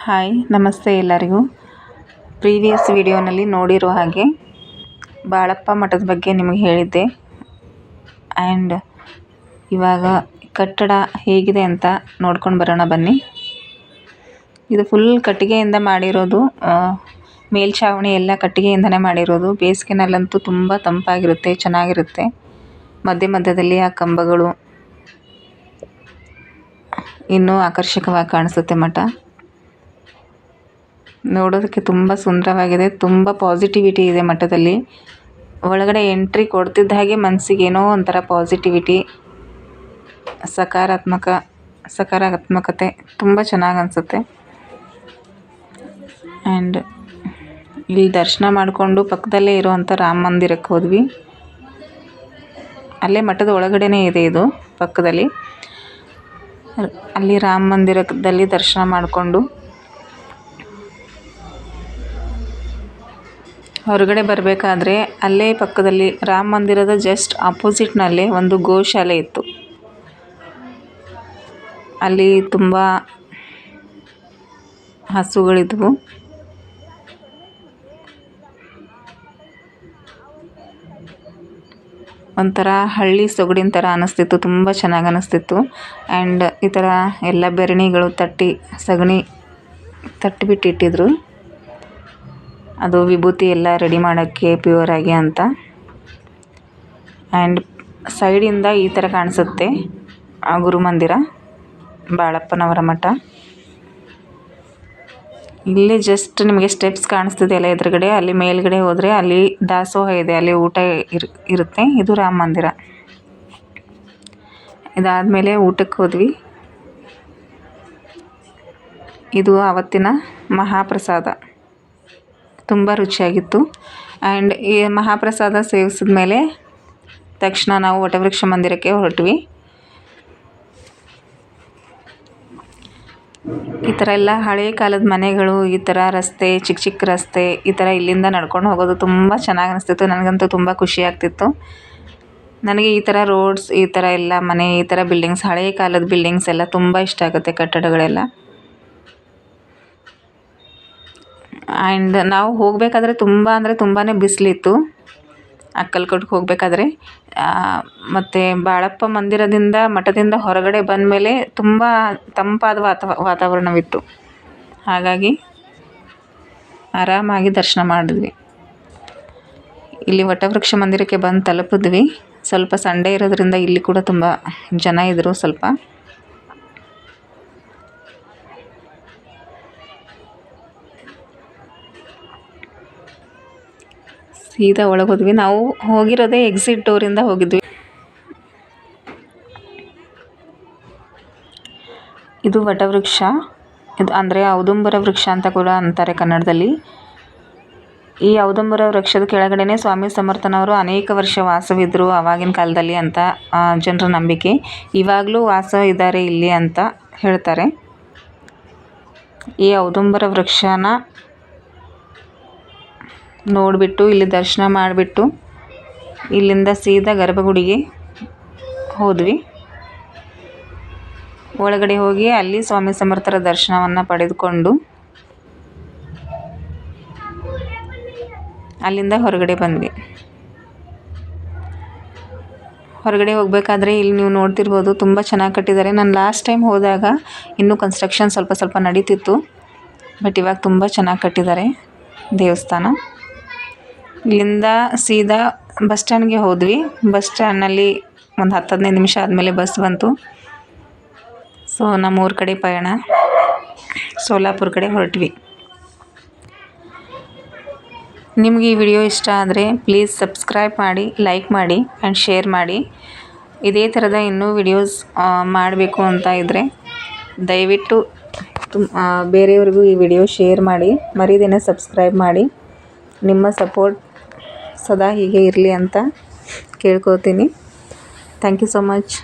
Hi ನಮಸ್ತೆ ಎಲ್ಲರಿಗೂ. Previous ವಿಡಿಯೋನಲ್ಲಿ ನೋಡಿರೋ ಹಾಗೆ ಬಾಳಪ್ಪ ಮಠದ ಬಗ್ಗೆ ನಿಮಗೆ ಹೇಳಿದ್ದೆ. ಆ್ಯಂಡ್ ಇವಾಗ ಕಟ್ಟಡ ಹೇಗಿದೆ ಅಂತ ನೋಡ್ಕೊಂಡು ಬರೋಣ ಬನ್ನಿ. ಇದು ಫುಲ್ ಕಟ್ಟಿಗೆಯಿಂದ ಮಾಡಿರೋದು. ಮೇಲ್ಛಾವಣಿ ಎಲ್ಲ ಕಟ್ಟಿಗೆಯಿಂದನೇ ಮಾಡಿರೋದು. ಬೇಸಿಗೆನಲ್ಲಂತೂ ತುಂಬ ತಂಪಾಗಿರುತ್ತೆ, ಚೆನ್ನಾಗಿರುತ್ತೆ. ಮಧ್ಯದಲ್ಲಿ ಆ ಕಂಬಗಳು ಇನ್ನೂ ಆಕರ್ಷಕವಾಗಿ ಕಾಣಿಸುತ್ತೆ. ಮಠ ನೋಡೋದಕ್ಕೆ ತುಂಬ ಸುಂದರವಾಗಿದೆ. ತುಂಬ ಪಾಸಿಟಿವಿಟಿ ಇದೆ ಮಠದಲ್ಲಿ. ಒಳಗಡೆ ಎಂಟ್ರಿ ಕೊಡ್ತಿದ್ದ ಹಾಗೆ ಮನಸ್ಸಿಗೆ ಏನೋ ಒಂಥರ ಪಾಸಿಟಿವಿಟಿ, ಸಕಾರಾತ್ಮಕತೆ ತುಂಬ ಚೆನ್ನಾಗಿ ಅನಿಸುತ್ತೆ. ಆ್ಯಂಡ್ ಇಲ್ಲಿ ದರ್ಶನ ಮಾಡಿಕೊಂಡು ಪಕ್ಕದಲ್ಲೇ ಇರುವಂಥ ರಾಮ ಮಂದಿರಕ್ಕೆ ಹೋದ್ವಿ. ಅಲ್ಲೇ ಮಠದ ಒಳಗಡೆನೇ ಇದೆ ಇದು ಪಕ್ಕದಲ್ಲಿ. ಅಲ್ಲಿ ರಾಮ ಮಂದಿರದಲ್ಲಿ ದರ್ಶನ ಮಾಡಿಕೊಂಡು ಹೊರಗಡೆ ಬರಬೇಕಾದ್ರೆ ಅಲ್ಲೇ ಪಕ್ಕದಲ್ಲಿ ರಾಮ ಮಂದಿರದ ಜಸ್ಟ್ ಆಪೋಸಿಟ್ನಲ್ಲೇ ಒಂದು ಗೋಶಾಲೆ ಇತ್ತು. ಅಲ್ಲಿ ತುಂಬ ಹಸುಗಳಿದ್ವು. ಒಂಥರ ಹಳ್ಳಿ ಸೊಗಡಿನ ಥರ ಅನ್ನಿಸ್ತಿತ್ತು. ತುಂಬ ಚೆನ್ನಾಗಿ ಅನ್ನಿಸ್ತಿತ್ತು. ಆ್ಯಂಡ್ ಈ ಥರ ಎಲ್ಲ ಬೆರಣಿಗಳು ಸಗಣಿ ತಟ್ಟಿಬಿಟ್ಟಿಟ್ಟಿದ್ರು. ಅದು ವಿಭೂತಿ ಎಲ್ಲ ರೆಡಿ ಮಾಡೋಕ್ಕೆ ಪ್ಯೂರಾಗಿ ಅಂತ. ಆ್ಯಂಡ್ ಸೈಡಿಂದ ಈ ಥರ ಕಾಣಿಸುತ್ತೆ ಆ ಗುರುಮಂದಿರ, ಬಾಳಪ್ಪನವರ ಮಠ. ಇಲ್ಲೇ ಜಸ್ಟ್ ನಿಮಗೆ ಸ್ಟೆಪ್ಸ್ ಕಾಣಿಸ್ತಿದೆ ಅಲ್ಲ ಎದುರುಗಡೆ, ಅಲ್ಲಿ ಮೇಲ್ಗಡೆ ಹೋದರೆ ಅಲ್ಲಿ ದಾಸೋಹ ಇದೆ, ಅಲ್ಲಿ ಊಟ ಇರುತ್ತೆ. ಇದು ರಾಮ ಮಂದಿರ. ಇದಾದಮೇಲೆ ಊಟಕ್ಕೆ ಹೋದ್ವಿ. ಇದು ಆವತ್ತಿನ ಮಹಾಪ್ರಸಾದ, ತುಂಬ ರುಚಿಯಾಗಿತ್ತು. ಆ್ಯಂಡ್ ಈ ಮಹಾಪ್ರಸಾದ ಸೇವಿಸಿದ ಮೇಲೆ ತಕ್ಷಣ ನಾವು ವಟವೃಕ್ಷ ಮಂದಿರಕ್ಕೆ ಹೊರಟ್ವಿ. ಈ ಥರ ಎಲ್ಲ ಹಳೆಯ ಕಾಲದ ಮನೆಗಳು, ಈ ಥರ ರಸ್ತೆ, ಚಿಕ್ಕ ರಸ್ತೆ, ಈ ಥರ ಇಲ್ಲಿಂದ ನಡ್ಕೊಂಡು ಹೋಗೋದು ತುಂಬ ಚೆನ್ನಾಗಿ ಅನಿಸ್ತಿತ್ತು. ನನಗಂತೂ ತುಂಬ ಖುಷಿ ಆಗ್ತಿತ್ತು. ನನಗೆ ಈ ಥರ ರೋಡ್ಸ್, ಈ ಥರ ಎಲ್ಲ ಮನೆ, ಈ ಥರ ಬಿಲ್ಡಿಂಗ್ಸ್, ಹಳೆಯ ಕಾಲದ ಬಿಲ್ಡಿಂಗ್ಸ್ ಎಲ್ಲ ತುಂಬ ಇಷ್ಟ ಆಗುತ್ತೆ, ಕಟ್ಟಡಗಳೆಲ್ಲ. ಆ್ಯಂಡ್ ನಾವು ಹೋಗಬೇಕಾದ್ರೆ ತುಂಬಾ ಬಿಸಿಲಿತ್ತು. ಅಕ್ಕಲ್ಕೋಟ್ಗೆ ಹೋಗಬೇಕಾದ್ರೆ. ಮತ್ತು ಬಾಳಪ್ಪ ಮಠದಿಂದ ಹೊರಗಡೆ ಬಂದಮೇಲೆ ತುಂಬ ತಂಪಾದ ವಾತಾವರಣವಿತ್ತು. ಹಾಗಾಗಿ ಆರಾಮಾಗಿ ದರ್ಶನ ಮಾಡಿದ್ವಿ. ಇಲ್ಲಿ ವಟವೃಕ್ಷ ಮಂದಿರಕ್ಕೆ ಬಂದು ತಲುಪಿದ್ವಿ. ಸ್ವಲ್ಪ ಸಂಡೇ ಇರೋದ್ರಿಂದ ಇಲ್ಲಿ ಕೂಡ ತುಂಬ ಜನ ಇದ್ದರು. ಸ್ವಲ್ಪ ಸೀದಾ ಒಳಗೋದ್ವಿ. ನಾವು ಹೋಗಿರೋದೇ ಎಕ್ಸಿಟ್ ಡೋರಿಂದ ಹೋಗಿದ್ವಿ. ಇದು ವಟವೃಕ್ಷ, ಇದು ಅಂದರೆ ಔದುಂಬರ ವೃಕ್ಷ ಅಂತ ಕೂಡ ಅಂತಾರೆ ಕನ್ನಡದಲ್ಲಿ. ಈ ಔದುಂಬರ ವೃಕ್ಷದ ಕೆಳಗಡೆನೇ ಸ್ವಾಮಿ ಸಮರ್ಥನವರು ಅನೇಕ ವರ್ಷ ವಾಸವಿದ್ದರು ಆವಾಗಿನ ಕಾಲದಲ್ಲಿ ಅಂತ ಜನರ ನಂಬಿಕೆ. ಇವಾಗಲೂ ವಾಸ ಇದ್ದಾರೆ ಇಲ್ಲಿ ಅಂತ ಹೇಳ್ತಾರೆ. ಈ ಔದುಂಬರ ವೃಕ್ಷನ ನೋಡಿಬಿಟ್ಟು ಇಲ್ಲಿ ದರ್ಶನ ಮಾಡಿಬಿಟ್ಟು ಇಲ್ಲಿಂದ ಸೀದಾ ಗರ್ಭಗುಡಿಗೆ ಹೋದ್ವಿ. ಒಳಗಡೆ ಹೋಗಿ ಅಲ್ಲಿ ಸ್ವಾಮಿ ಸಮರ್ಥರ ದರ್ಶನವನ್ನು ಪಡೆದುಕೊಂಡು ಅಲ್ಲಿಂದ ಹೊರಗಡೆ ಬಂದ್ವಿ. ಹೊರಗಡೆ ಹೋಗಬೇಕಾದ್ರೆ ಇಲ್ಲಿ ನೀವು ನೋಡ್ತಿರ್ಬೋದು, ತುಂಬ ಚೆನ್ನಾಗಿ ಕಟ್ಟಿದ್ದಾರೆ. ನಾನು ಲಾಸ್ಟ್ ಟೈಮ್ ಹೋದಾಗ ಇನ್ನೂ ಕನ್ಸ್ಟ್ರಕ್ಷನ್ ಸ್ವಲ್ಪ ನಡೀತಿತ್ತು. ಬಟ್ ಇವಾಗ ತುಂಬ ಚೆನ್ನಾಗಿ ಕಟ್ಟಿದ್ದಾರೆ ದೇವಸ್ಥಾನ. ಇಲ್ಲಿಂದ ಸೀದಾ ಬಸ್ ಸ್ಟ್ಯಾಂಡ್ಗೆ ಹೋದ್ವಿ. ಬಸ್ ಸ್ಟ್ಯಾಂಡ್ನಲ್ಲಿ ಒಂದು 10-15 ನಿಮಿಷ ಆದಮೇಲೆ ಬಸ್ ಬಂತು. ಸೊ ನಮ್ಮೂರ ಕಡೆ ಪಯಣ, ಸೋಲಾಪುರ ಕಡೆ ಹೊರಟ್ವಿ. ನಿಮಗೆ ಈ ವಿಡಿಯೋ ಇಷ್ಟ ಆದರೆ ಪ್ಲೀಸ್ ಸಬ್ಸ್ಕ್ರೈಬ್ ಮಾಡಿ, ಲೈಕ್ ಮಾಡಿ ಆ್ಯಂಡ್ ಶೇರ್ ಮಾಡಿ. ಇದೇ ಥರದ ಇನ್ನೂ ವಿಡಿಯೋಸ್ ಮಾಡಬೇಕು ಅಂತ ಇದ್ದರೆ ದಯವಿಟ್ಟು ಬೇರೆಯವ್ರಿಗೂ ಈ ವಿಡಿಯೋ ಶೇರ್ ಮಾಡಿ, ಮರಿದೇನೆ ಸಬ್ಸ್ಕ್ರೈಬ್ ಮಾಡಿ. ನಿಮ್ಮ ಸಪೋರ್ಟ್ ಸದಾ ಹೀಗೆ ಇರಲಿ ಅಂತ ಕೇಳ್ಕೊತೀನಿ. Thank you so much.